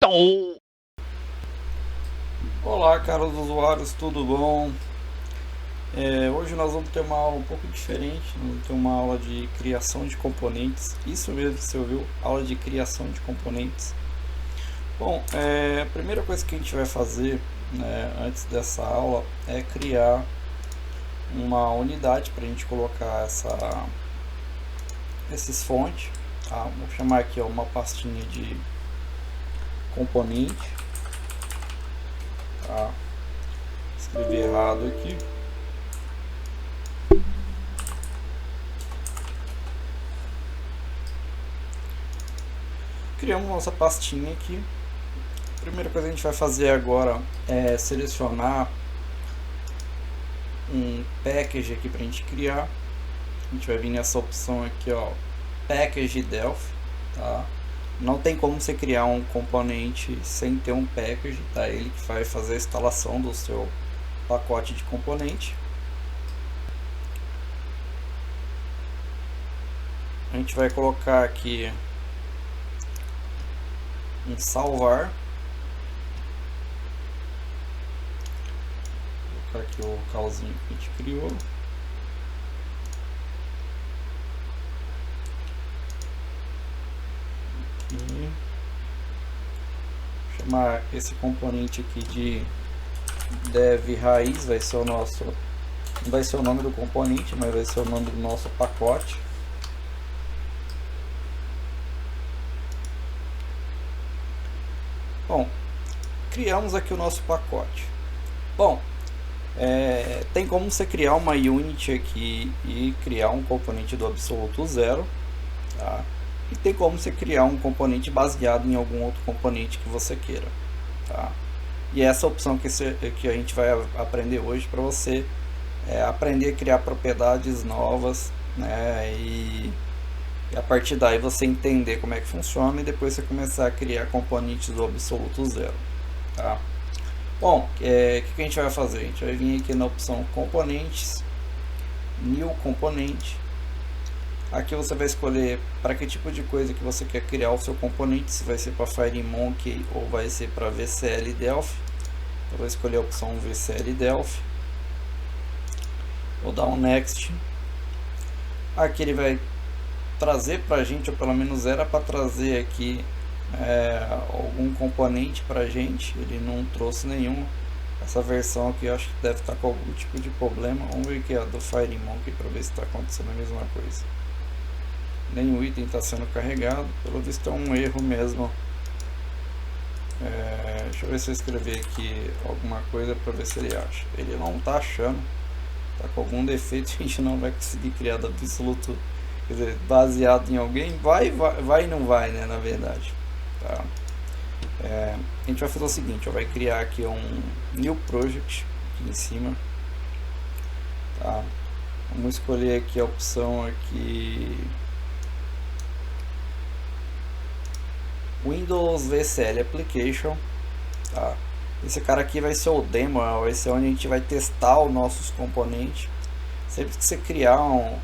Tô. Olá, caros usuários, tudo bom? Hoje nós vamos ter uma aula um pouco diferente, nós vamos ter uma aula de criação de componentes. Isso mesmo, você ouviu? Aula de criação de componentes. Bom, a primeira coisa que a gente vai fazer, né, antes dessa aula é criar uma unidade para a gente colocar esses fontes. Tá? Vou chamar aqui ó, uma pastinha de componente. Tá? Escrevi errado aqui. Criamos nossa pastinha aqui. A primeira coisa que a gente vai fazer agora é selecionar um package aqui para a gente criar. A gente vai vir nessa opção aqui, ó, package Delphi, tá? Não tem como você criar um componente sem ter um package, tá? Ele que vai fazer a instalação do seu pacote de componente. A gente vai colocar aqui em salvar. Vou colocar aqui o localzinho que a gente criou. Aqui. Chamar esse componente aqui de dev raiz, vai ser o nosso, não vai ser o nome do componente, mas vai ser o nome do nosso pacote. Bom, criamos aqui o nosso pacote. Bom, tem como você criar uma unit aqui e criar um componente do absoluto zero, tá? E tem como você criar um componente baseado em algum outro componente que você queira, tá? E essa opção que a gente vai aprender hoje para você aprender a criar propriedades novas, né? E a partir daí você entender como é que funciona e depois você começar a criar componentes do absoluto zero, tá? Bom, o que a gente vai fazer? A gente vai vir aqui na opção componentes, new componente. Aqui você vai escolher para que tipo de coisa que você quer criar o seu componente, se vai ser para FireMonkey ou vai ser para VCL Delphi. Eu vou escolher a opção VCL Delphi. Vou dar um Next. Aqui ele vai trazer para a gente, ou pelo menos era para trazer aqui algum componente para a gente. Ele não trouxe nenhum. Essa versão aqui eu acho que deve estar com algum tipo de problema. Vamos ver aqui a do FireMonkey para ver se está acontecendo a mesma coisa. Nenhum item está sendo carregado, pelo visto é um erro mesmo. Deixa eu ver se eu escrever aqui alguma coisa para ver se ele acha. Ele não está achando, está com algum defeito, a gente não vai conseguir criar do absoluto, quer dizer, baseado em alguém, vai e não vai, né, na verdade. Tá? A gente vai fazer o seguinte, vai criar aqui um new project aqui em cima, tá? Vamos escolher aqui a opção aqui Windows VCL Application, tá? Esse cara aqui vai ser o demo, vai ser onde a gente vai testar os nossos componentes. Sempre que você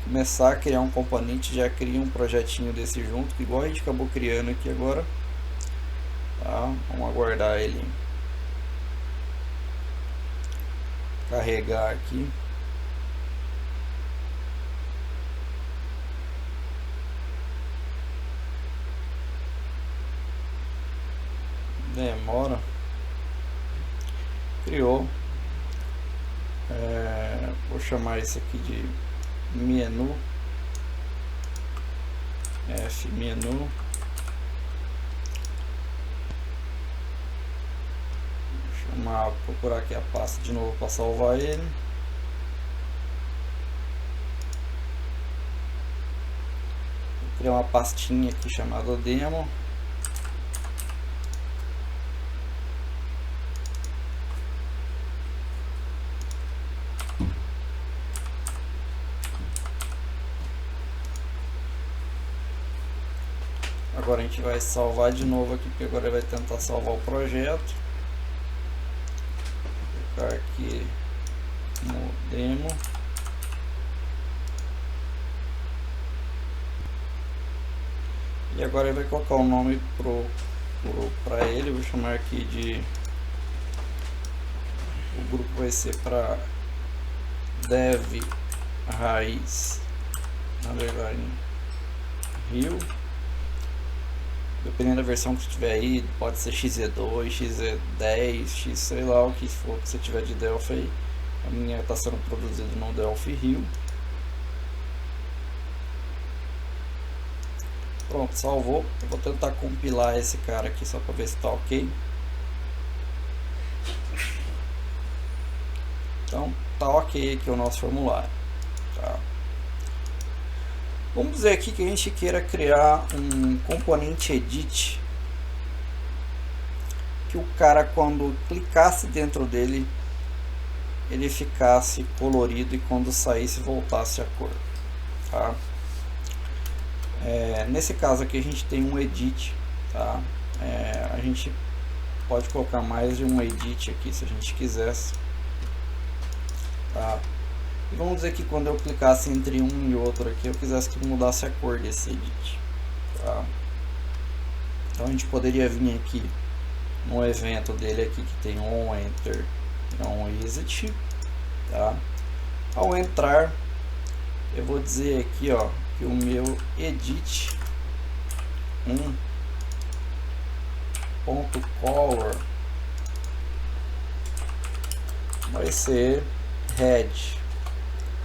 começar a criar um componente, já cria um projetinho desse junto, igual a gente acabou criando aqui agora, tá? Vamos aguardar ele carregar aqui. Demora. Criou. Vou chamar isso aqui de menu. F menu. Procurar aqui a pasta de novo para salvar ele. Vou criar uma pastinha aqui chamada demo. Agora a gente vai salvar de novo aqui, porque agora ele vai tentar salvar o projeto. Vou colocar aqui no demo. E agora ele vai colocar o nome pro para ele, eu vou chamar aqui de, o grupo vai ser para dev raiz underline Rio, dependendo da versão que tiver aí, pode ser XE2, XE10, X, sei lá o que for que você tiver de Delphi aí. A minha está sendo produzida no Delphi Rio. Pronto, salvou. Eu vou tentar compilar esse cara aqui só para ver se está ok. Então tá ok aqui o nosso formulário, tá? Vamos dizer aqui que a gente queira criar um componente edit, que o cara, quando clicasse dentro dele, ele ficasse colorido e quando saísse voltasse a cor, tá? Nesse caso aqui a gente tem um edit, tá? A gente pode colocar mais de um edit aqui se a gente quisesse, tá? E vamos dizer que quando eu clicasse entre um e outro aqui, eu quisesse que mudasse a cor desse edit, tá? Então a gente poderia vir aqui no evento dele aqui que tem on enter e on exit, tá? Ao entrar, eu vou dizer aqui, ó, que o meu edit .color vai ser red,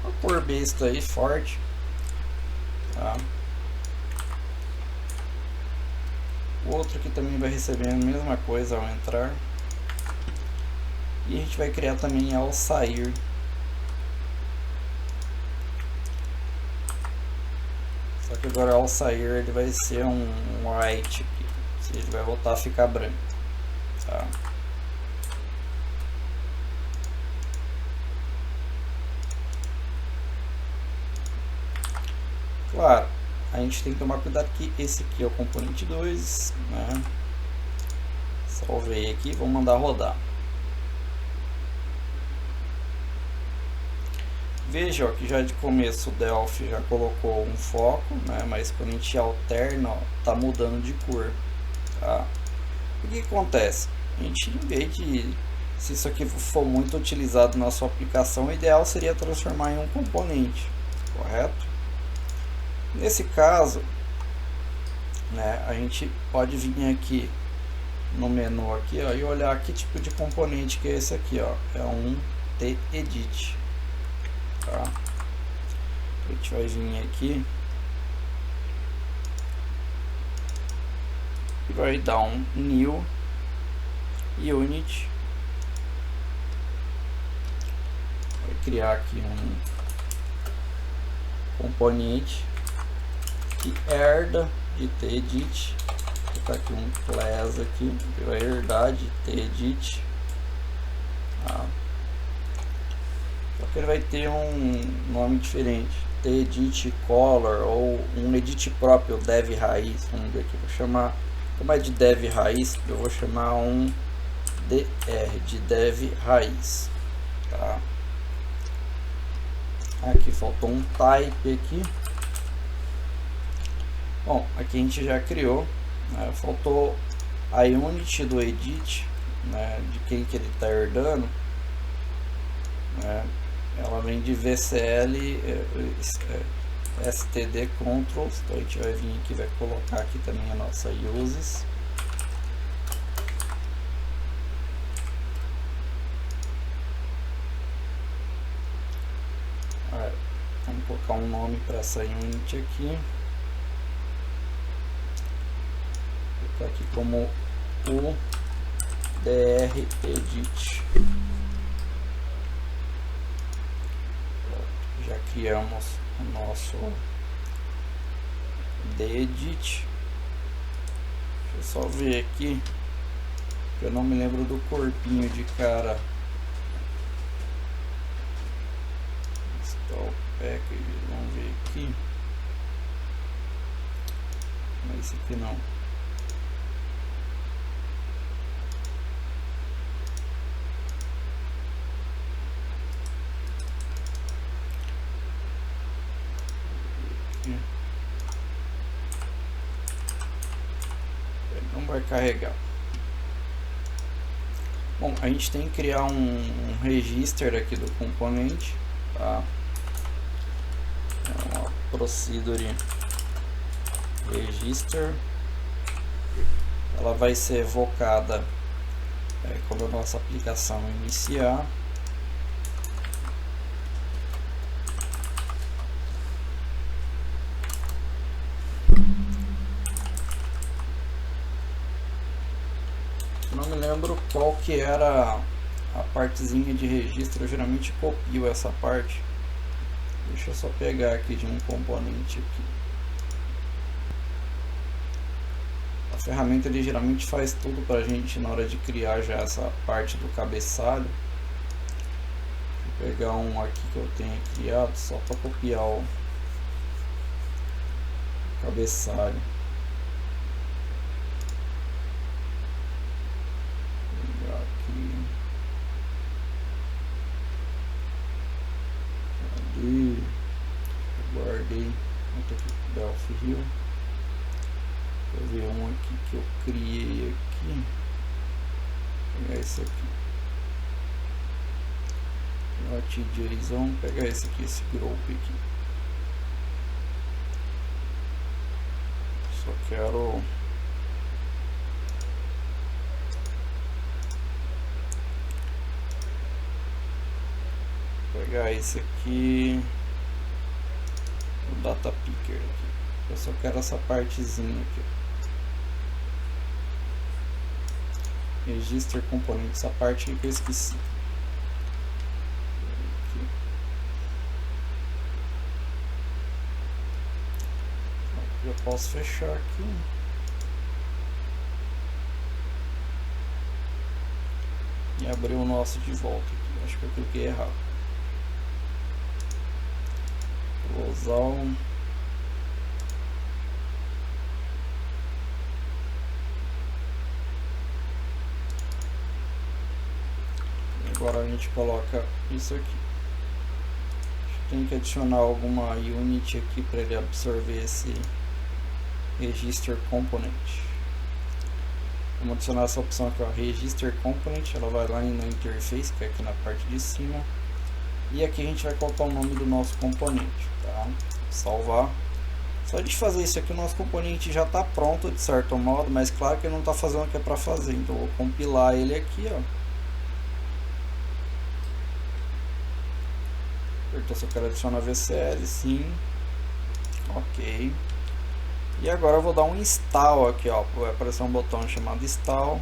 uma cor besta aí forte, tá? O outro aqui também vai receber a mesma coisa ao entrar, e a gente vai criar também ao sair. Só que agora ao sair ele vai ser um white aqui, ou seja, ele vai voltar a ficar branco, tá? Claro, a gente tem que tomar cuidado que esse aqui é o componente 2, né? Salvei aqui, vou mandar rodar. Veja, ó, que já de começo o Delphi já colocou um foco, né? Mas quando a gente alterna, ó, tá mudando de cor, tá? O que acontece? A gente, em vez de, se isso aqui for muito utilizado na sua aplicação, o ideal seria transformar em um componente, correto? Nesse caso, né, a gente pode vir aqui no menu aqui, ó, e olhar que tipo de componente que é esse aqui, ó, é um edit, tá? A gente vai vir aqui e vai dar um new unit, vai criar aqui um componente que herda de tedit, vou colocar aqui um class aqui, que vai herdar de tedit, tá? Só que ele vai ter um nome diferente, tedit color, ou um edit próprio, dev raiz. Vamos ver aqui, vou chamar, como é de dev raiz, eu vou chamar um dr, de dev raiz, tá? Aqui faltou um type aqui. Bom, aqui a gente já criou, né? Faltou a unit do edit, né? De quem que ele está herdando, né? Ela vem de VCL std controls, então a gente vai vir aqui, vai colocar aqui também a nossa uses. Vamos colocar um nome para essa unit aqui. Vou colocar aqui como o dr edit. Já criamos o nosso dedit. Deixa eu só ver aqui, eu não me lembro do corpinho de cara. Install package, vamos ver aqui. Mas esse aqui não. Não vai carregar. Bom, a gente tem que criar um register aqui do componente, tá? É uma procedure register. Ela vai ser evocada quando a nossa aplicação iniciar. Não me lembro qual que era a partezinha de registro, eu geralmente copio essa parte. Deixa eu só pegar aqui de um componente aqui. A ferramenta ele geralmente faz tudo pra gente na hora de criar já essa parte do cabeçalho. Vou pegar um aqui que eu tenho criado só para copiar o cabeçalho. Guardei Delphi Hill. Vou ver um aqui que eu criei aqui. Vou pegar esse aqui. JSON, pegar esse aqui, esse group aqui. Só quero pegar esse aqui, o data picker aqui. Eu só quero essa partezinha aqui. Register componente, essa parte que eu esqueci. Aqui. Eu posso fechar aqui. E abrir o nosso de volta aqui. Acho que eu cliquei errado. Vou usar um agora a gente coloca isso aqui. Tem que adicionar alguma unit aqui para ele absorver esse register component. Vamos adicionar essa opção aqui, ó, register component. Ela vai lá na interface, que é aqui na parte de cima. E aqui a gente vai colocar o nome do nosso componente, tá? Salvar. Só de fazer isso aqui o nosso componente já está pronto de certo modo, mas claro que ele não está fazendo o que é para fazer. Então eu vou compilar ele aqui, ó. Então se eu quero adicionar VCL, sim. Ok. E agora eu vou dar um install aqui, ó. Vai aparecer um botão chamado install.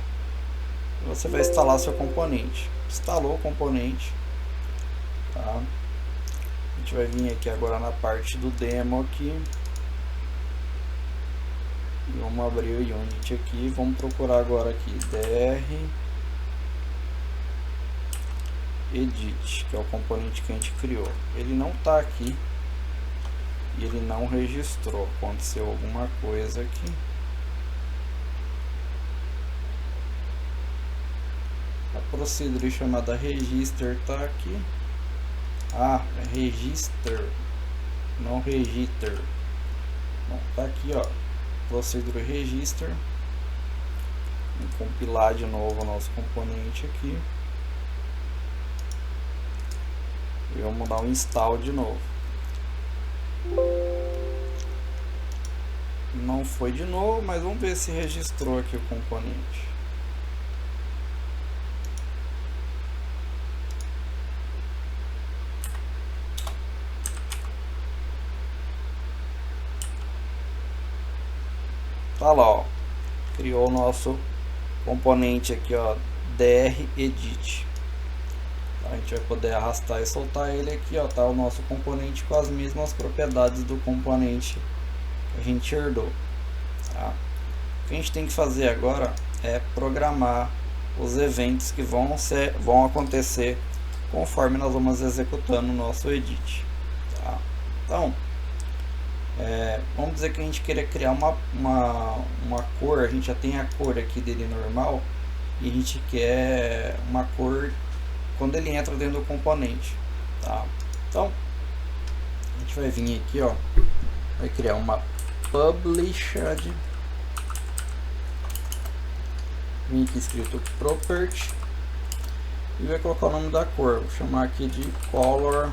E você vai instalar seu componente. Instalou o componente. Tá? A gente vai vir aqui agora na parte do demo aqui. E vamos abrir o Unity aqui. Vamos procurar agora aqui dr edit, que é o componente que a gente criou. Ele não está aqui e ele não registrou. Aconteceu alguma coisa aqui. A procedure chamada register está aqui. Ah, é register, não register. Bom, tá aqui, ó, procedure register. Vamos compilar de novo o nosso componente aqui. E vamos dar um install de novo. Não foi de novo, mas vamos ver se registrou aqui o componente. Tá lá, ó. Criou o nosso componente aqui, ó, dr edit. A gente vai poder arrastar e soltar ele aqui, ó, tá o nosso componente com as mesmas propriedades do componente que a gente herdou, tá? O que a gente tem que fazer agora é programar os eventos que vão acontecer conforme nós vamos executando o nosso edit, tá? Então, vamos dizer que a gente queria criar uma cor. A gente já tem a cor aqui dele normal e a gente quer uma cor quando ele entra dentro do componente, tá? Então a gente vai vir aqui, ó, vai criar uma published vim aqui escrito property e vai colocar o nome da cor. Vou chamar aqui de color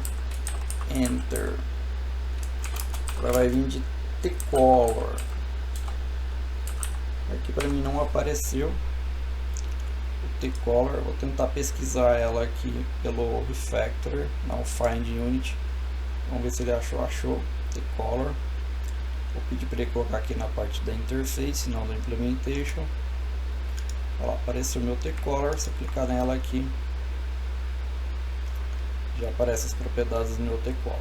enter. Agora vai vir de tcolor. Aqui para mim não apareceu o tcolor. Vou tentar pesquisar ela aqui pelo refactor, não find unit. Vamos ver se ele achou tcolor. Vou pedir para ele colocar aqui na parte da interface, não do implementation. Olha lá, apareceu o meu tcolor. Se eu clicar nela aqui, já aparecem as propriedades do meu tcolor.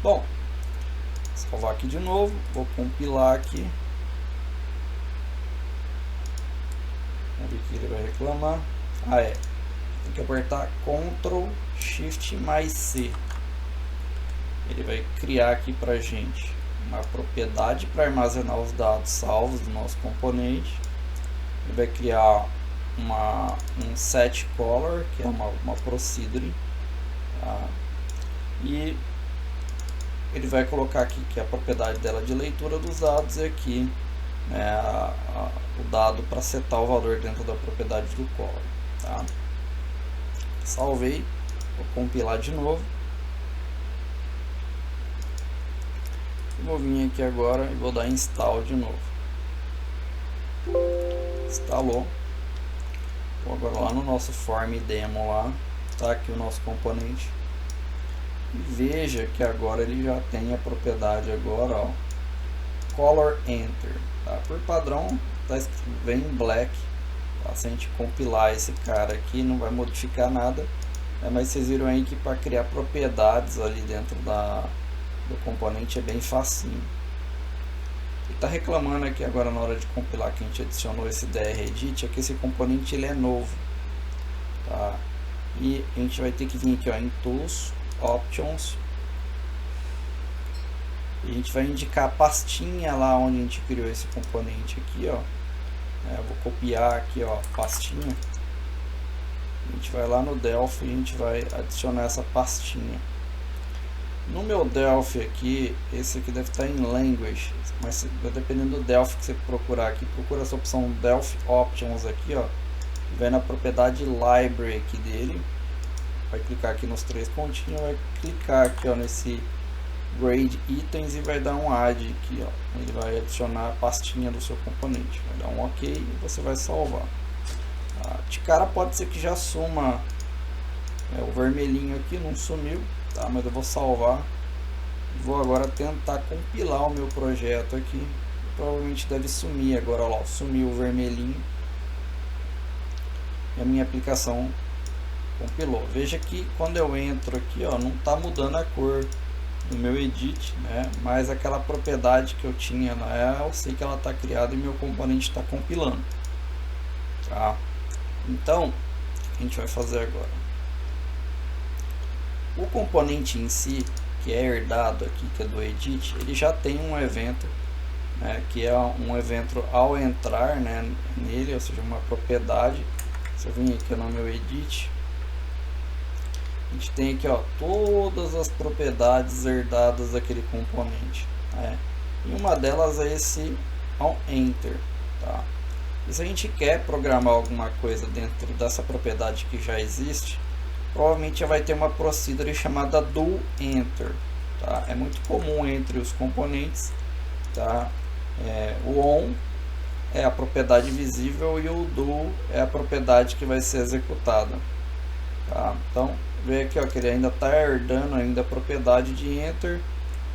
Bom, salvar aqui de novo, vou compilar aqui. Vamos ver o que ele vai reclamar. Tem que apertar Ctrl Shift mais C. Ele vai criar aqui pra gente uma propriedade para armazenar os dados salvos do nosso componente. Ele vai criar um set color, que é uma procedure, tá? E ele vai colocar aqui que a propriedade dela de leitura dos dados é aqui, né, o dado para setar o valor dentro da propriedade do color, tá? Salvei, vou compilar de novo. Vou vir aqui agora e vou dar install de novo. Instalou. Vou agora lá no nosso form demo lá, tá aqui o nosso componente. E veja que agora ele já tem a propriedade agora, ó, color enter, tá? Por padrão tá escrito, vem em black, tá? Se a gente compilar esse cara aqui não vai modificar nada, né? Mas vocês viram aí que para criar propriedades ali dentro do componente é bem facinho. Ele está reclamando aqui agora na hora de compilar que a gente adicionou esse dredit, é que esse componente ele é novo, tá? E a gente vai ter que vir aqui, ó, em Tools, Options, e a gente vai indicar a pastinha lá onde a gente criou esse componente aqui, ó. Eu vou copiar aqui, ó, a pastinha. A gente vai lá no Delphi e a gente vai adicionar essa pastinha. No meu Delphi aqui, esse aqui deve estar em Language, mas dependendo do Delphi que você procurar aqui, procura essa opção Delphi Options aqui, ó. Vai na propriedade Library aqui dele, vai clicar aqui nos três pontinhos, vai clicar aqui, ó, nesse Grade Items e vai dar um Add aqui, ó. Ele vai adicionar a pastinha do seu componente, vai dar um OK e você vai salvar. De cara pode ser que já suma o vermelhinho aqui, não sumiu. Tá, mas eu vou salvar. Vou agora tentar compilar o meu projeto aqui. Provavelmente deve sumir agora, ó lá, sumiu o vermelhinho. E a minha aplicação compilou. Veja que quando eu entro aqui, ó, não está mudando a cor do meu edit, né? Mas aquela propriedade que eu tinha, né, eu sei que ela está criada e meu componente está compilando. Tá? Então, o que a gente vai fazer agora? O componente em si, que é herdado aqui, que é do edit, ele já tem um evento, né, que é um evento ao entrar, né, nele, ou seja, uma propriedade. Se eu vim aqui no meu edit, a gente tem aqui, ó, todas as propriedades herdadas daquele componente, né, e uma delas é esse onEnter, tá? E se a gente quer programar alguma coisa dentro dessa propriedade que já existe, provavelmente já vai ter uma procedure chamada doEnter, tá? É muito comum entre os componentes, tá? O on é a propriedade visível e o do é a propriedade que vai ser executada, tá? Então, vê aqui, ó, que ele ainda está herdando ainda a propriedade de enter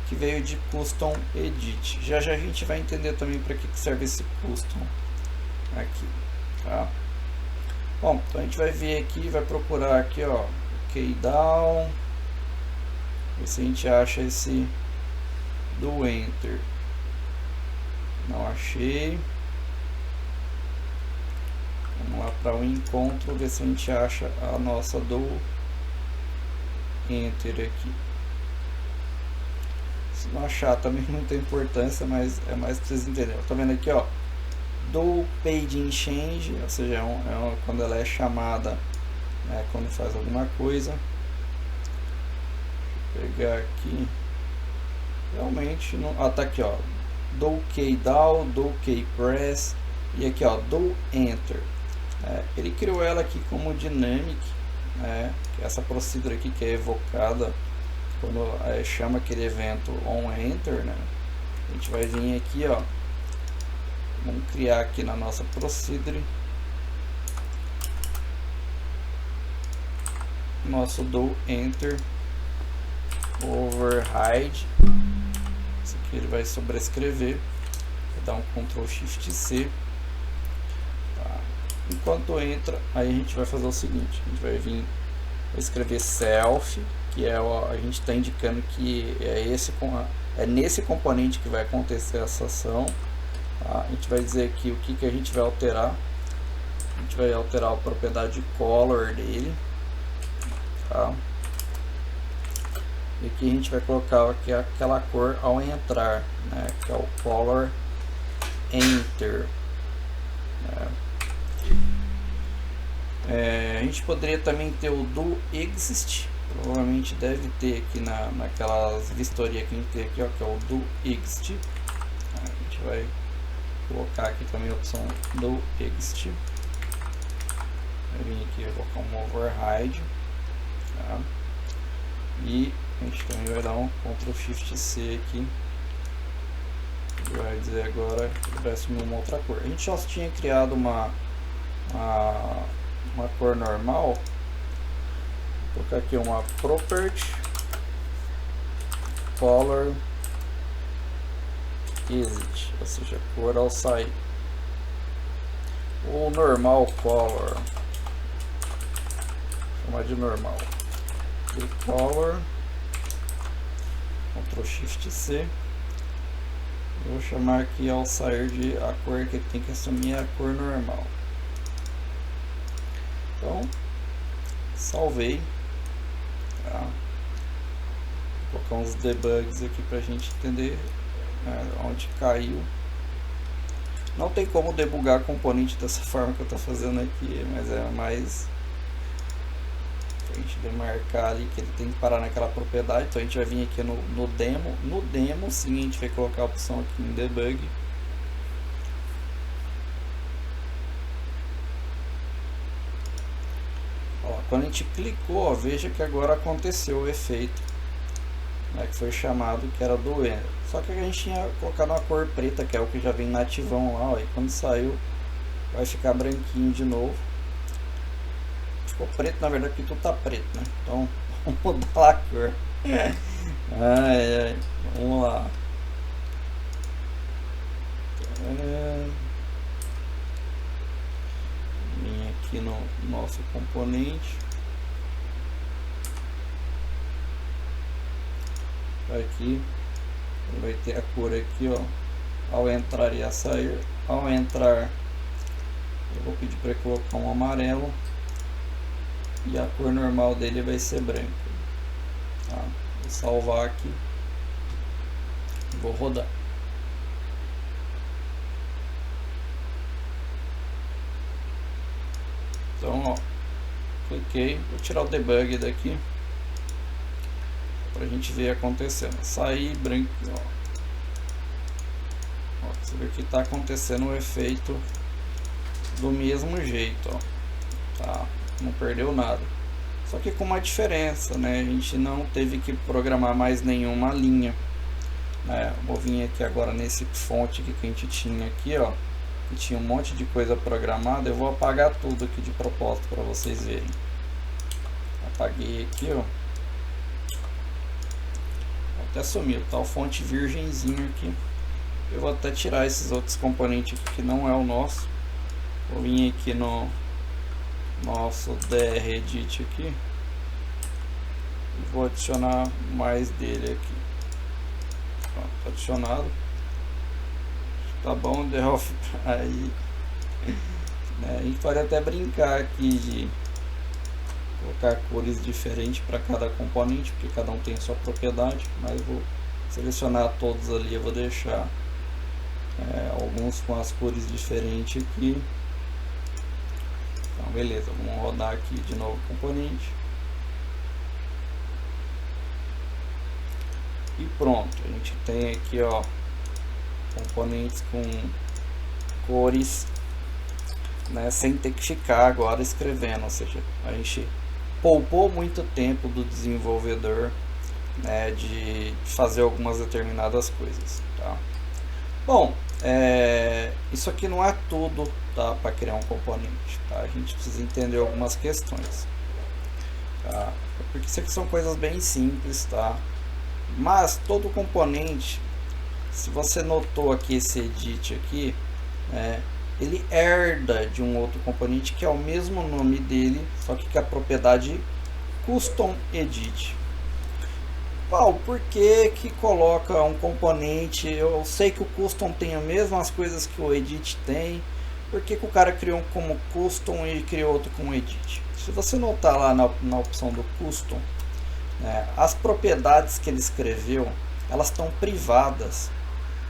que veio de custom edit. Já já a gente vai entender também para que serve esse custom aqui, tá? Bom, então a gente vai vir aqui, vai procurar aqui, ó, kdown, ver se a gente acha esse doEnter. Não achei. Vamos lá para o encontro, ver se a gente acha a nossa doEnter aqui. Se não achar também não tem importância, mas é mais para vocês entenderem. Tá vendo aqui, ó? Do paging change, ou seja, quando ela é chamada, né, quando faz alguma coisa. Deixa eu pegar aqui. Realmente, tá aqui, ó. Do kdown, do kpress e aqui, ó, do enter. Ele criou ela aqui como dynamic, que é essa procedure aqui que é evocada quando chama aquele evento onEnter, né? A gente vai vir aqui, ó, vamos criar aqui na nossa procedure nosso doEnter override. Isso aqui ele vai sobrescrever, vou dar um Ctrl Shift C. Enquanto entra, aí a gente vai fazer o seguinte, a gente vai vir escrever self, que é a gente está indicando que é nesse componente que vai acontecer essa ação. Tá? A gente vai dizer aqui o que a gente vai alterar. A gente vai alterar a propriedade color dele. Tá? E aqui a gente vai colocar aqui aquela cor ao entrar, né? Que é o color enter. A gente poderia também ter o doExist, provavelmente deve ter aqui naquelas vistorias que a gente tem aqui, ó, que é o doExist. A gente vai colocar aqui também a opção doExist. Vai vir aqui, eu vou colocar um override. Tá? E a gente também vai dar um Ctrl Shift C aqui. Vai dizer agora que vai assumir uma outra cor. A gente já tinha criado uma cor normal. Vou colocar aqui uma property color exit, ou seja, cor ao sair. O normal color, vou chamar de normal. E color, Ctrl Shift C. Eu vou chamar aqui ao sair de a cor que tem que assumir a cor normal. Então, salvei. Tá? Vou colocar uns debugs aqui pra gente entender onde caiu. Não tem como debugar componente dessa forma que eu estou fazendo aqui, mas é mais a gente demarcar ali que ele tem que parar naquela propriedade. Então a gente vai vir aqui no demo. No demo sim a gente vai colocar a opção aqui em debug. Ó, quando a gente clicou, ó, veja que agora aconteceu o efeito, né, que foi chamado, que era do Enter. Só que a gente tinha colocado uma cor preta, que é o que já vem nativão lá, ó, e quando saiu vai ficar branquinho de novo. Ficou preto, na verdade, porque tudo tá preto, né? Então, vamos mudar a cor. Vamos lá. Vim aqui no nosso componente. Aqui, vai ter a cor aqui, ó. Ao entrar e a sair. Ao entrar, eu vou pedir para colocar um amarelo. E a cor normal dele vai ser branca. Tá? Vou salvar aqui. Vou rodar. Então, ó, cliquei. Vou tirar o debug daqui pra gente ver acontecendo. Sair branco. Ó, você vê que tá acontecendo o efeito do mesmo jeito, ó. Tá? Não perdeu nada. Só que com uma diferença, né? A gente não teve que programar mais nenhuma linha, né? Vou vir aqui agora nesse fonte que a gente tinha aqui, ó, que tinha um monte de coisa programada. Eu vou apagar tudo aqui de propósito para vocês verem. Apaguei aqui, ó. Até sumiu, tá o fonte virgenzinho aqui. Eu vou até tirar esses outros componentes aqui que não é o nosso. Vou vir aqui no nosso dredit aqui e vou adicionar mais dele aqui. Pronto, adicionado. Tá bom, Delphi. Aí, né, a gente pode até brincar aqui de colocar cores diferentes para cada componente, porque cada um tem a sua propriedade, mas vou selecionar todos ali. Eu vou deixar alguns com as cores diferentes aqui. Então, beleza, vamos rodar aqui de novo o componente. E pronto, a gente tem aqui, ó, componentes com cores né, sem ter que ficar agora escrevendo, ou seja, a gente poupou muito tempo do desenvolvedor, né, de fazer algumas determinadas coisas, tá? Bom, isso aqui não é tudo, tá, para criar um componente, tá? A gente precisa entender algumas questões, tá? Porque isso aqui são coisas bem simples, tá? Mas todo componente, se você notou aqui esse edit aqui, ele herda de um outro componente que é o mesmo nome dele, só que com a propriedade custom edit. Paulo, por que que coloca um componente? Eu sei que o custom tem as mesmas coisas que o edit tem. Por que que o cara criou um como custom e criou outro como edit? Se você notar lá na opção do custom, né, as propriedades que ele escreveu, elas estão privadas.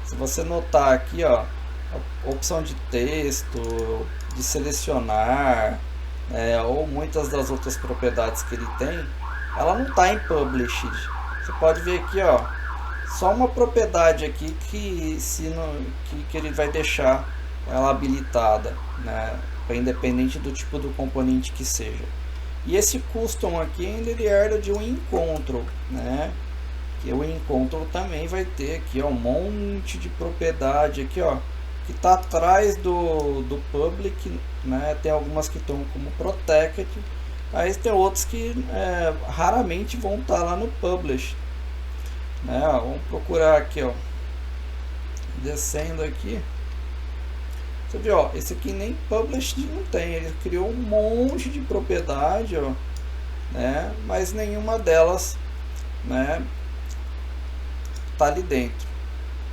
Se você notar aqui, ó, a opção de texto, de selecionar, ou muitas das outras propriedades que ele tem, ela não está em published. Você pode ver aqui, ó, só uma propriedade aqui que ele vai deixar ela habilitada, né, independente do tipo do componente que seja. E esse custom aqui ainda ele herda de um encontro, né? Que o encontro também vai ter aqui, ó, um monte de propriedade aqui, ó, que está atrás do public, né? Tem algumas que estão como protected, aí tem outros que raramente vão estar lá no publish, né? Vamos procurar aqui, ó, descendo aqui, você vê, ó, esse aqui nem published não tem, ele criou um monte de propriedade, ó, né? Mas nenhuma delas, né, tá ali dentro.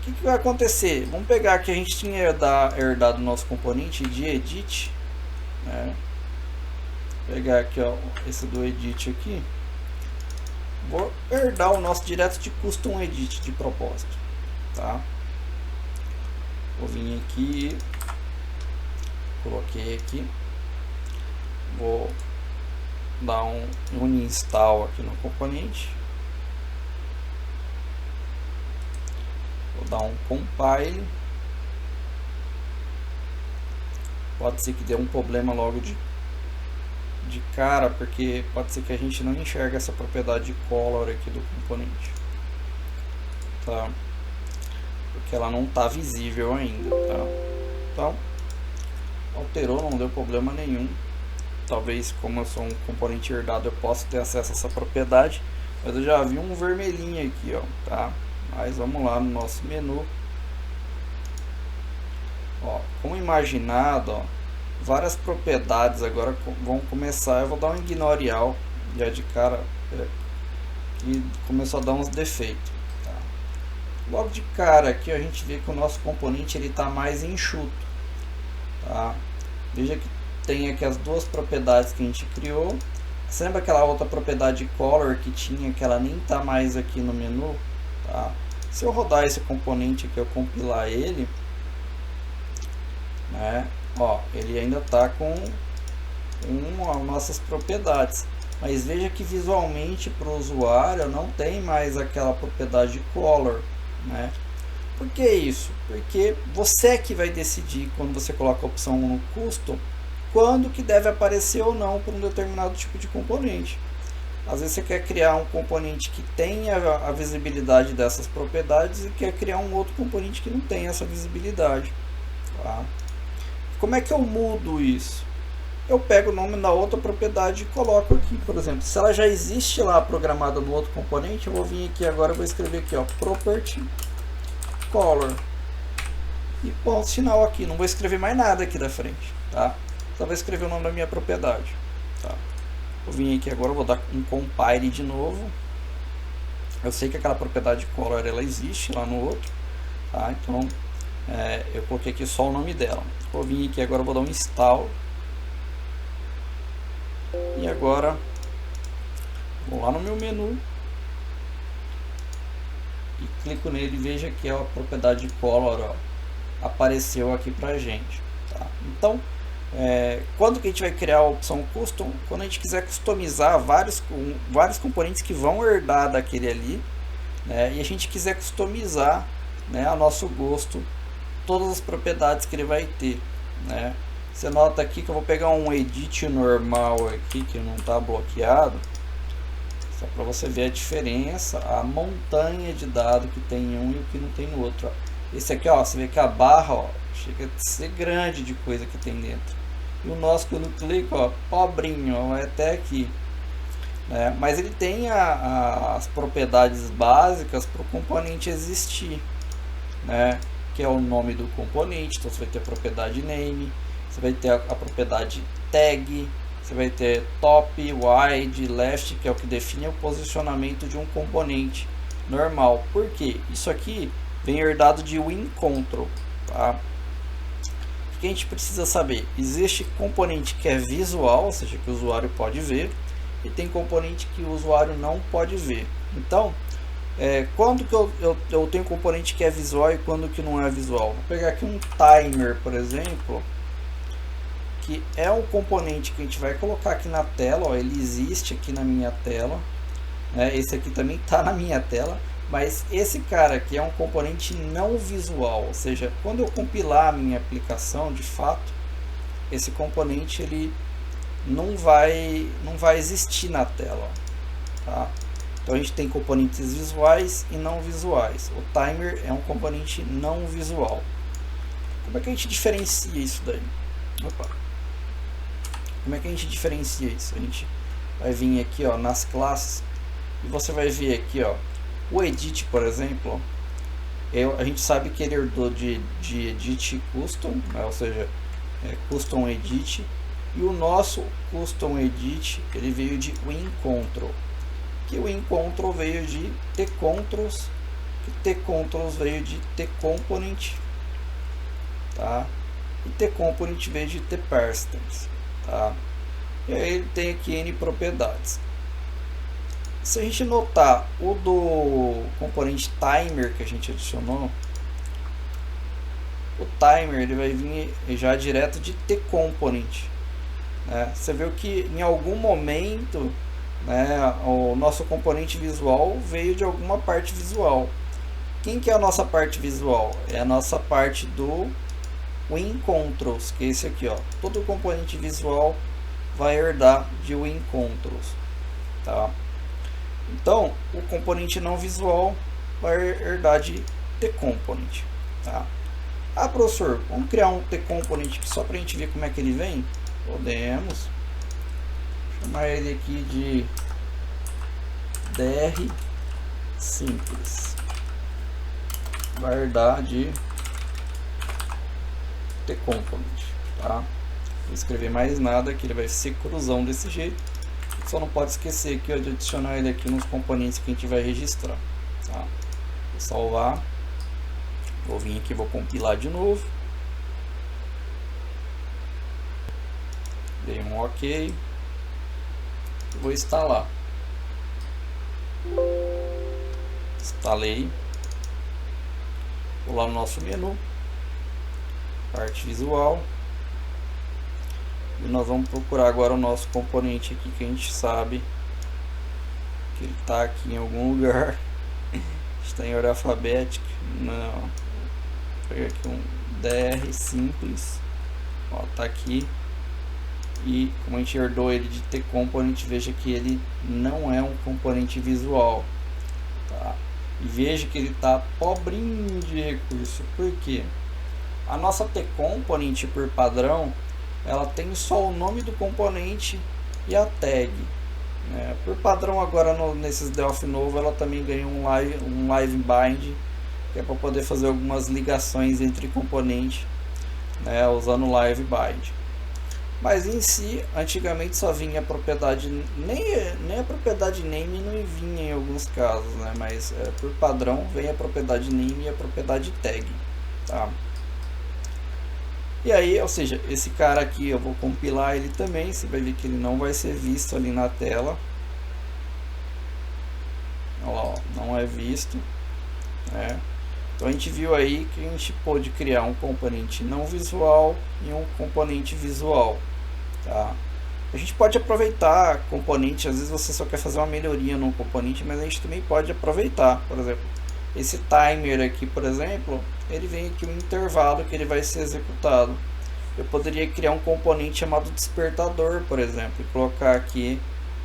O que vai acontecer? Vamos pegar aqui, a gente tinha herdado o nosso componente de edit, né? Vou pegar aqui, ó, esse do edit aqui, vou herdar o nosso direto de custom edit de propósito, tá? Vou vir aqui, coloquei aqui, vou dar um uninstall aqui no componente, vou dar um compile, pode ser que dê um problema logo de cara, porque pode ser que a gente não enxergue essa propriedade color aqui do componente, tá? Porque ela não está visível ainda, tá? Então, alterou, não deu problema nenhum. Talvez, como eu sou um componente herdado, eu possa ter acesso a essa propriedade, mas eu já vi um vermelhinho aqui, ó, tá? Mas vamos lá no nosso menu, ó, como imaginado, ó, várias propriedades agora vão começar. Eu vou dar um ignore all já de cara, que começou a dar uns defeitos, tá? Logo de cara aqui a gente vê que o nosso componente ele está mais enxuto, tá? Veja que tem aqui as duas propriedades que a gente criou. Lembra aquela outra propriedade color que tinha, que ela nem está mais aqui no menu, tá? Se eu rodar esse componente aqui, eu compilar ele, né, ó, ele ainda está com as nossas propriedades, mas veja que visualmente para o usuário não tem mais aquela propriedade color, né? Por que isso? Porque você que vai decidir, quando você coloca a opção no custom, quando que deve aparecer ou não para um determinado tipo de componente. Às vezes você quer criar um componente que tenha a visibilidade dessas propriedades e quer criar um outro componente que não tem essa visibilidade, tá? Como é que eu mudo isso? Eu pego o nome da outra propriedade e coloco aqui, por exemplo, se ela já existe lá programada no outro componente, eu vou vir aqui agora, eu vou escrever aqui, ó, property color e ponto final aqui, não vou escrever mais nada aqui da frente, tá? Só vou escrever o nome da minha propriedade, tá? Vou vir aqui agora, vou dar um compile de novo. Eu sei que aquela propriedade color ela existe lá no outro, tá? Então eu coloquei aqui só o nome dela. Vou vir aqui agora, vou dar um install e agora vou lá no meu menu e clico nele e veja que a propriedade color, ó, apareceu aqui pra gente, tá? Então quando que a gente vai criar a opção custom? Quando a gente quiser customizar vários componentes que vão herdar daquele ali, né, e a gente quiser customizar, né, a nosso gosto todas as propriedades que ele vai ter, né? Você nota aqui que eu vou pegar um edit normal aqui que não está bloqueado, só para você ver a diferença, a montanha de dados que tem em um e o que não tem no outro. Ó. Esse aqui, ó, você vê que a barra, ó, chega a ser grande de coisa que tem dentro. E o nosso, quando eu clico, ó, pobrinho, ó, vai até aqui. Né? Mas ele tem as propriedades básicas para o componente existir, né? Que é o nome do componente. Então você vai ter a propriedade name, você vai ter a propriedade tag, você vai ter top, wide, left, que é o que define o posicionamento de um componente normal. Por quê? Isso aqui vem herdado de WinControl. Tá? O que a gente precisa saber? Existe componente que é visual, ou seja, que o usuário pode ver, e tem componente que o usuário não pode ver. Então, quando que eu tenho componente que é visual e quando que não é visual? Vou pegar aqui um timer, por exemplo, que é um componente que a gente vai colocar aqui na tela. Ó, ele existe aqui na minha tela, né? Esse aqui também está na minha tela, mas esse cara aqui é um componente não visual, ou seja, quando eu compilar a minha aplicação, de fato, esse componente ele não vai existir na tela, tá? Então a gente tem componentes visuais e não visuais. O timer é um componente não visual. Como é que a gente diferencia isso daí? Opa. Como é que a gente diferencia isso? A gente vai vir aqui, ó, nas classes, e você vai ver aqui, ó, o edit, por exemplo, a gente sabe que ele herdou de edit custom, né? Ou seja, custom edit, e o nosso custom edit ele veio de WinControl, que o WinControl veio de tcontrols, que tcontrols veio de tcomponent, tá? E tcomponent veio de tpersistence, tá? E aí ele tem aqui N propriedades. Se a gente notar o do componente timer que a gente adicionou, o timer ele vai vir já direto de tcomponent, né? Você viu que em algum momento, né, o nosso componente visual veio de alguma parte visual. Quem que é a nossa parte visual? É a nossa parte do WinControls, que é esse aqui, ó. Todo componente visual vai herdar de WinControls, tá? Então, o componente não visual vai herdar de tcomponent, tá? Ah, professor, vamos criar um tcomponent só para a gente ver como é que ele vem? Podemos chamar ele aqui de dr simples, vai herdar de tcomponent, tá? Vou escrever mais nada que ele vai ser cruzão desse jeito. Só não pode esquecer aqui, ó, de adicionar ele aqui nos componentes que a gente vai registrar, tá? Vou salvar, vou vir aqui, vou compilar de novo, dei um OK, vou instalar, instalei, vou lá no nosso menu, parte visual, e nós vamos procurar agora o nosso componente aqui, que a gente sabe que ele está aqui em algum lugar. Está em ordem alfabética. Não. Vou pegar aqui um dr simples. Ó, tá aqui. E como a gente herdou ele de tcomponent, veja que ele não é um componente visual, tá? E veja que ele está pobrinho de recurso. Por quê? A nossa tcomponent, por padrão, ela tem só o nome do componente e a tag, né? Por padrão agora nesses Delphi novo ela também ganha um live bind, que é para poder fazer algumas ligações entre componentes, né, usando live bind. Mas em si, antigamente só vinha a propriedade, nem a propriedade name não vinha em alguns casos, né? Mas por padrão vem a propriedade name e a propriedade tag, tá? E aí, ou seja, esse cara aqui eu vou compilar ele também, você vai ver que ele não vai ser visto ali na tela. Olha lá, ó, não é visto, né? Então a gente viu aí que a gente pôde criar um componente não visual e um componente visual, tá? A gente pode aproveitar componente, às vezes você só quer fazer uma melhoria no componente, mas a gente também pode aproveitar, por exemplo, esse timer aqui, por exemplo, ele vem aqui um intervalo que ele vai ser executado. eu poderia criar um componente chamado despertador, por exemplo, e colocar aqui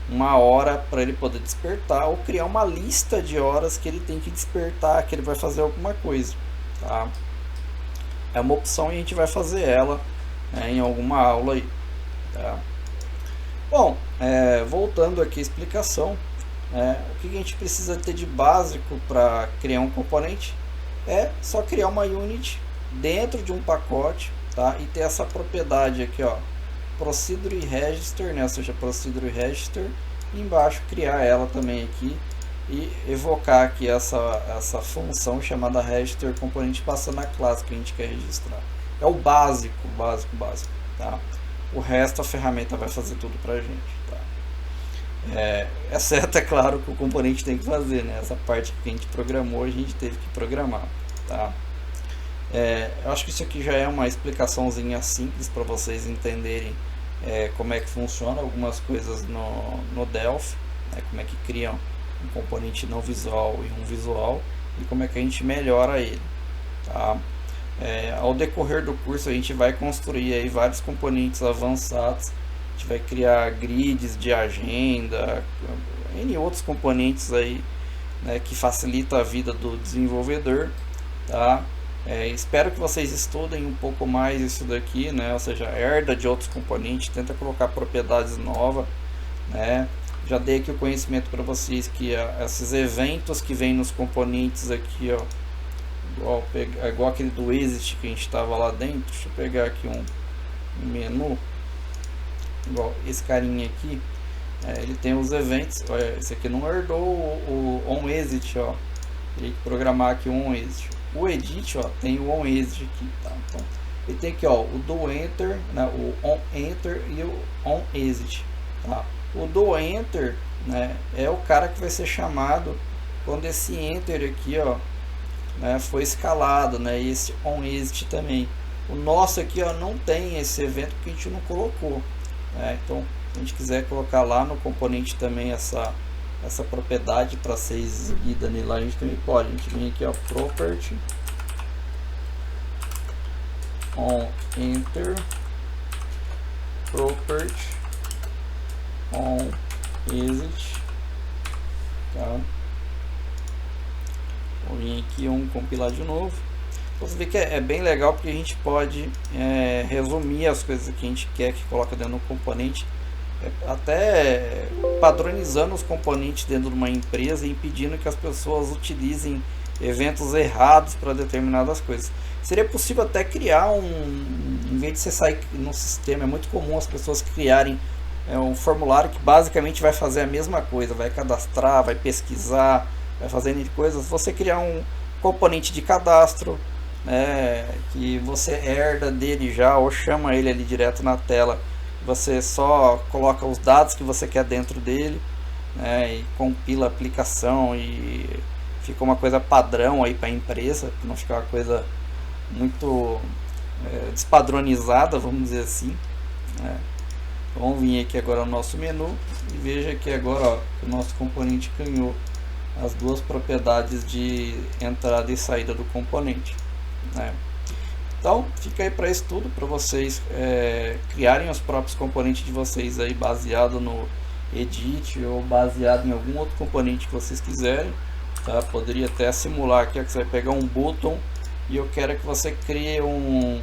uma hora para ele poder despertar, ou criar uma lista de horas que ele tem que despertar, que ele vai fazer alguma coisa, tá? É uma opção e a gente vai fazer ela, né, em alguma aula aí, tá? Bom, voltando aqui à explicação, o que a gente precisa ter de básico para criar um componente é só criar uma unit dentro de um pacote, tá? E ter essa propriedade aqui, ó, procedure register, né? Ou seja, procedure register, e embaixo criar ela também aqui e evocar aqui essa função chamada register componente passando a classe que a gente quer registrar. É o básico, tá? O resto a ferramenta vai fazer tudo pra gente, tá? Exceto, é claro, que o componente tem que fazer, né? Essa parte que a gente programou, a gente teve que programar, tá? Eu acho que isso aqui já é uma explicaçãozinha simples para vocês entenderem como é que funciona algumas coisas no Delphi, né? Como é que criam um componente não visual e um visual, e como é que a gente melhora ele, tá? Ao decorrer do curso a gente vai construir aí vários componentes avançados, a gente vai criar grids de agenda, N outros componentes aí, né, que facilita a vida do desenvolvedor, tá? Espero que vocês estudem um pouco mais isso daqui, né? Ou seja, herda de outros componentes, tenta colocar propriedades novas, né? Já dei aqui o conhecimento para vocês que esses eventos que vêm nos componentes aqui, ó, igual aquele do exit que a gente estava lá dentro. Deixa eu pegar aqui um menu, igual esse carinha aqui, ele tem os eventos. Esse aqui não herdou o onExit, ó. Tem que programar aqui o onExit. O edit, ó, tem o onExit aqui, tá? Então ele tem aqui, ó, o doEnter, né, o onEnter e o onExit, tá? O doEnter, né, é o cara que vai ser chamado quando esse enter aqui, ó, né, foi escalado, né, e esse onExit também. O nosso aqui, ó, não tem esse evento porque a gente não colocou, né? Então, se a gente quiser colocar lá no componente também essa propriedade para ser exibida nele lá, a gente também pode. A gente vem aqui, ó, property onEnter, property onExit, tá? Vou vir aqui, compilar de novo. Você vê que é bem legal porque a gente pode resumir as coisas que a gente quer que coloque dentro do componente, até padronizando os componentes dentro de uma empresa e impedindo que as pessoas utilizem eventos errados para determinadas coisas. Seria possível até criar em vez de você sair no sistema, é muito comum as pessoas criarem um formulário que basicamente vai fazer a mesma coisa, vai cadastrar, vai pesquisar, vai fazer coisas. Você criar um componente de cadastro, né, que você herda dele já, ou chama ele ali direto na tela, você só coloca os dados que você quer dentro dele, né, e compila a aplicação e fica uma coisa padrão aí para a empresa, para não ficar uma coisa muito despadronizada, vamos dizer assim, né. Vamos vir aqui agora no nosso menu e veja que agora, ó, o nosso componente ganhou as duas propriedades de entrada e saída do componente, né? Então fica aí para estudo, para vocês criarem os próprios componentes de vocês aí, baseado no edit ou baseado em algum outro componente que vocês quiserem, tá? Poderia até simular aqui, ó, que você vai pegar um button e eu quero que você crie um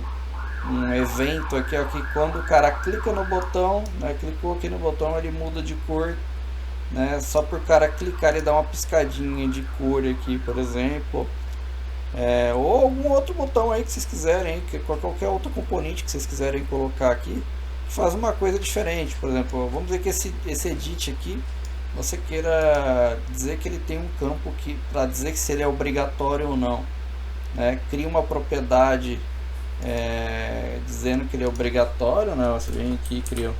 evento aqui, ó, que quando o cara clica no botão, né, clicou aqui no botão, ele muda de cor, né, só por cara clicar ele dá uma piscadinha de cor aqui, por exemplo, ou algum outro botão aí que vocês quiserem, que qualquer outro componente que vocês quiserem colocar aqui, faz uma coisa diferente. Por exemplo, vamos dizer que esse edit aqui, você queira dizer que ele tem um campo que para dizer que se ele é obrigatório ou não, né, cria uma propriedade dizendo que ele é obrigatório, né? Você vem aqui e cria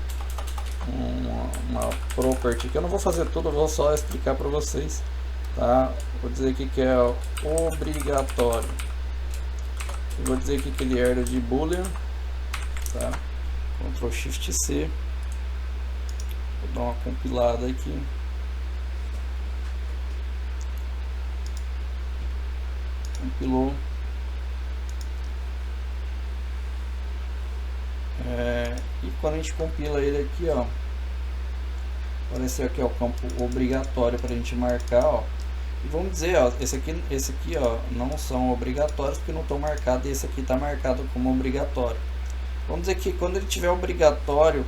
uma property, que eu não vou fazer tudo, eu vou só explicar para vocês, tá? Vou dizer aqui que é obrigatório, eu vou dizer aqui que ele herda de boolean, tá? Ctrl Shift C, vou dar uma compilada aqui, compilou. E quando a gente compila ele aqui, ó, apareceu aqui, ó, o campo obrigatório para a gente marcar, ó. E vamos dizer, ó, esse aqui, ó, não são obrigatórios porque não estão marcados, e esse aqui está marcado como obrigatório. Vamos dizer que quando ele tiver obrigatório,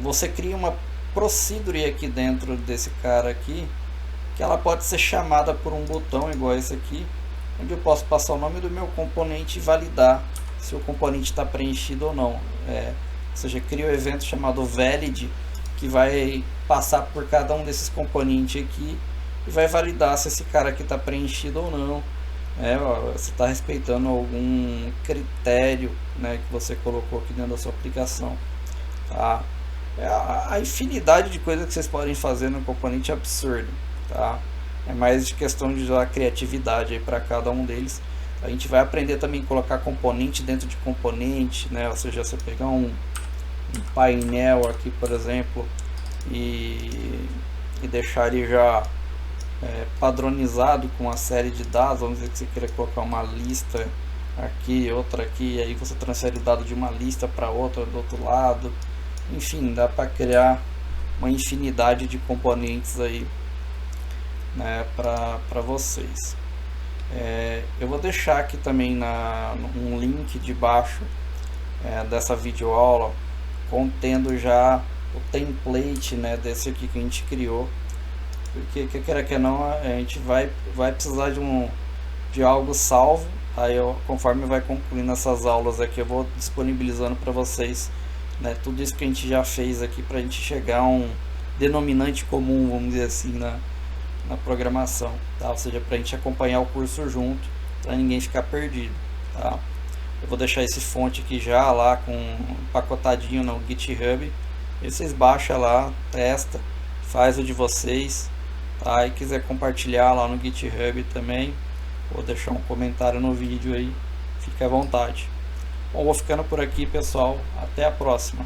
você cria uma procedure aqui dentro desse cara aqui, que ela pode ser chamada por um botão igual esse aqui, onde eu posso passar o nome do meu componente e validar se o componente está preenchido ou não. Ou seja, cria um evento chamado valid, que vai passar por cada um desses componentes aqui e vai validar se esse cara aqui está preenchido ou não. Você está respeitando algum critério, né, que você colocou aqui dentro da sua aplicação. Tá? A infinidade de coisas que vocês podem fazer no componente é absurdo. Tá? É mais de questão de usar criatividade para cada um deles. A gente vai aprender também a colocar componente dentro de componente, né? Ou seja, você pegar um painel aqui, por exemplo, e deixar ele já padronizado com uma série de dados. Vamos dizer que você queira colocar uma lista aqui, outra aqui, e aí você transfere o dado de uma lista para outra do outro lado. Enfim, dá para criar uma infinidade de componentes aí, né, para vocês. Eu vou deixar aqui também um link debaixo dessa videoaula contendo já o template, né, desse aqui que a gente criou, porque que queira que não, a gente vai precisar de algo salvo. Aí conforme vai concluindo essas aulas aqui, eu vou disponibilizando para vocês, né, tudo isso que a gente já fez aqui, para a gente chegar a um denominante comum, vamos dizer assim, na programação, tá? Ou seja, para a gente acompanhar o curso junto, para ninguém ficar perdido, tá? Eu vou deixar esse fonte aqui já lá com empacotadinho no GitHub, e vocês baixam lá, testa, faz o de vocês, tá? E quiser compartilhar lá no GitHub também, vou deixar um comentário no vídeo aí, fique à vontade. Bom, vou ficando por aqui, pessoal, até a próxima.